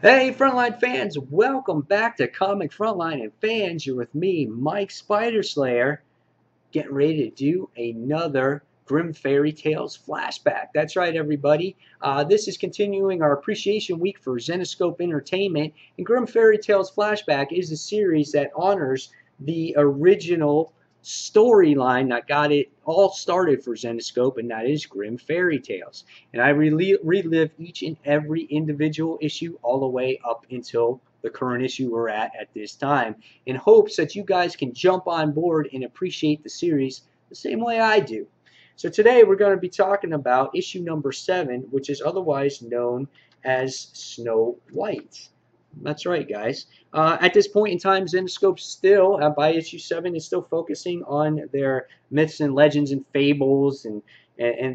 Hey, Frontline fans, welcome back to Comic Frontline and fans. You're with me, Mike Spider Slayer, getting ready to do another Grimm Fairy Tales flashback. That's right, everybody. This is continuing our appreciation week for Zenescope Entertainment, and Grimm Fairy Tales Flashback is a series that honors the original storyline that got it all started for Zenescope, and that is Grimm Fairy Tales. And I relive each and every individual issue all the way up until the current issue we're at this time, in hopes that you guys can jump on board and appreciate the series the same way I do. So today we're going to be talking about issue number 7, which is otherwise known as Snow White. That's right, guys. At this point in time, Zenescope still, by issue 7, is still focusing on their myths and legends and fables and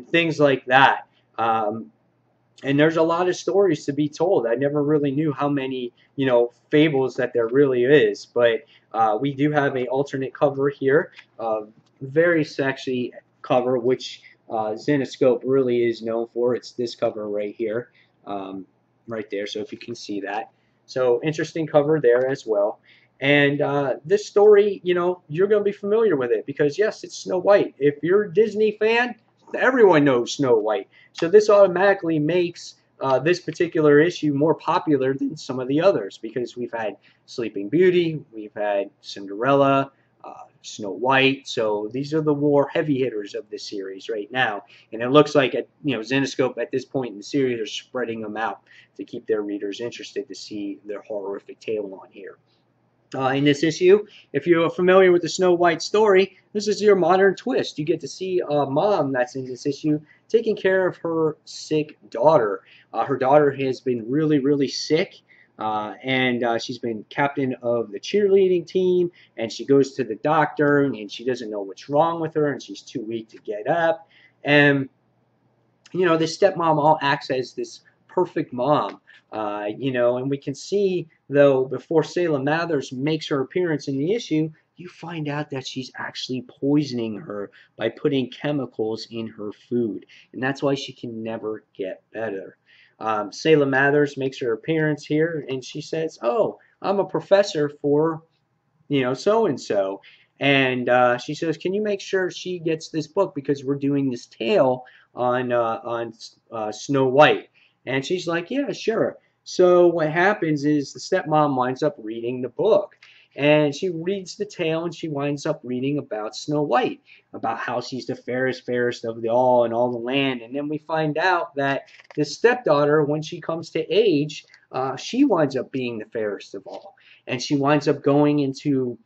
things like that. And there's a lot of stories to be told. I never really knew how many, fables that there really is. But we do have an alternate cover here, very sexy cover, which Zenescope really is known for. It's this cover right here, right there. So if you can see that. So interesting cover there as well. And this story, you're going to be familiar with it because, yes, it's Snow White. If you're a Disney fan, everyone knows Snow White. So this automatically makes this particular issue more popular than some of the others because we've had Sleeping Beauty, we've had Cinderella, Snow White. So these are the more heavy hitters of this series right now. And it looks like Zenescope at this point in the series are spreading them out to keep their readers interested to see their horrific tale on here. In this issue, if you're familiar with the Snow White story, this is your modern twist. You get to see a mom that's in this issue taking care of her sick daughter. Her daughter has been really, really sick, and she's been captain of the cheerleading team, and she goes to the doctor, and she doesn't know what's wrong with her, and she's too weak to get up. And, this stepmom all acts as this perfect mom. And we can see, though, before Salem Mathers makes her appearance in the issue, you find out that she's actually poisoning her by putting chemicals in her food. And that's why she can never get better. Salem Mathers makes her appearance here, and she says, oh, I'm a professor for, so-and-so. And she says, can you make sure she gets this book because we're doing this tale on Snow White. And she's like, yeah, sure. So what happens is the stepmom winds up reading the book. And she reads the tale, and she winds up reading about Snow White, about how she's the fairest of the all in all the land. And then we find out that the stepdaughter, when she comes to age, she winds up being the fairest of all. And she winds up going into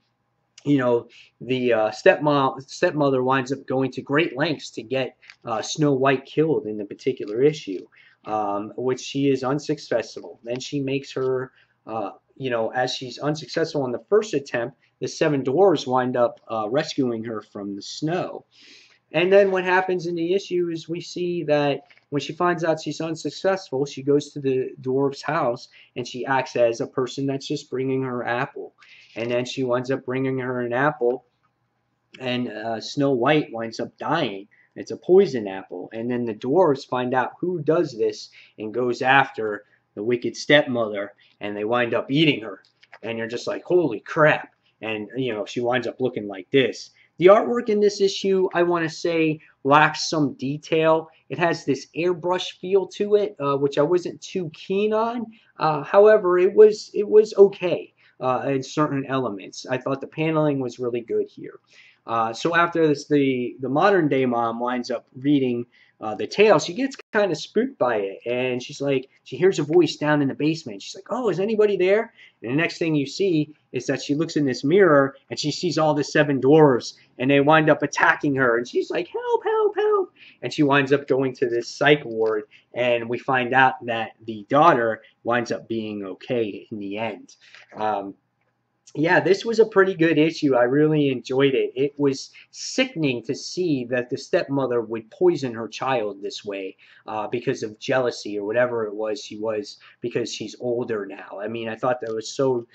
the stepmother winds up going to great lengths to get Snow White killed in the particular issue, which she is unsuccessful. Then she makes her, as she's unsuccessful in the first attempt, the 7 dwarves wind up rescuing her from the snow. And then what happens in the issue is we see that when she finds out she's unsuccessful, she goes to the dwarf's house and she acts as a person that's just bringing her apple. And then she winds up bringing her an apple, and Snow White winds up dying. It's a poison apple. And then the dwarves find out who does this and goes after the wicked stepmother, and they wind up eating her. And you're just like, holy crap. And, she winds up looking like this. The artwork in this issue, I want to say, lacks some detail. It has this airbrush feel to it, which I wasn't too keen on. However, it was okay in certain elements. I thought the paneling was really good here. So after this, the modern day mom winds up reading the tale. She gets kind of spooked by it, and she's like, she hears a voice down in the basement. She's like, oh, is anybody there? And the next thing you see is that she looks in this mirror, and she sees all the 7 dwarves, and they wind up attacking her, and she's like, help, help, help. And she winds up going to this psych ward, and we find out that the daughter winds up being okay in the end. Yeah, this was a pretty good issue. I really enjoyed it. It was sickening to see that the stepmother would poison her child this way because of jealousy or whatever it was she was, because she's older now. I mean, I thought that was so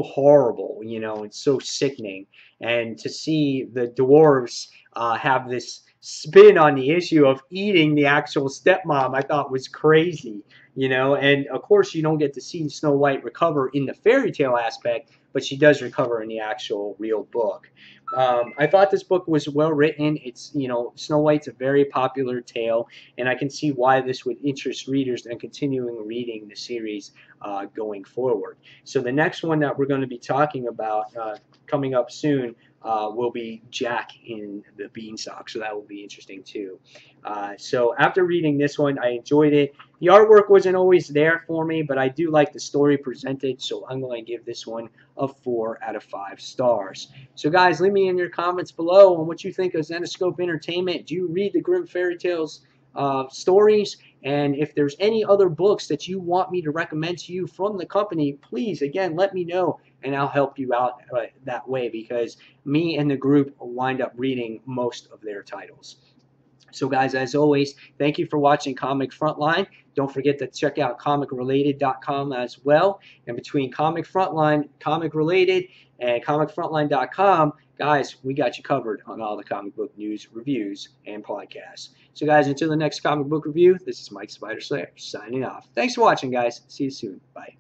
horrible, and so sickening. And to see the dwarves have this spin on the issue of eating the actual stepmom, I thought was crazy, you know. And of course, you don't get to see Snow White recover in the fairy tale aspect, but she does recover in the actual real book. I thought this book was well written. It's, you know, Snow White's a very popular tale, and I can see why this would interest readers and continuing reading the series going forward. So the next one that we're going to be talking about coming up soon will be Jack in the Beanstalk, so that will be interesting too. So after reading this one, I enjoyed it. The artwork wasn't always there for me, but I do like the story presented, so I'm going to give this one a 4 out of 5 stars. So guys, leave me in your comments below on what you think of Zenescope Entertainment. Do you read the Grimm fairy tales stories? And if there's any other books that you want me to recommend to you from the company, please, again, let me know, and I'll help you out that way, because me and the group wind up reading most of their titles. So guys, as always, thank you for watching Comic Frontline. Don't forget to check out comicrelated.com as well. And between Comic Frontline, Comic Related, and comicfrontline.com, guys, we got you covered on all the comic book news, reviews, and podcasts. So guys, until the next comic book review, this is Mike Spider Slayer signing off. Thanks for watching, guys. See you soon. Bye.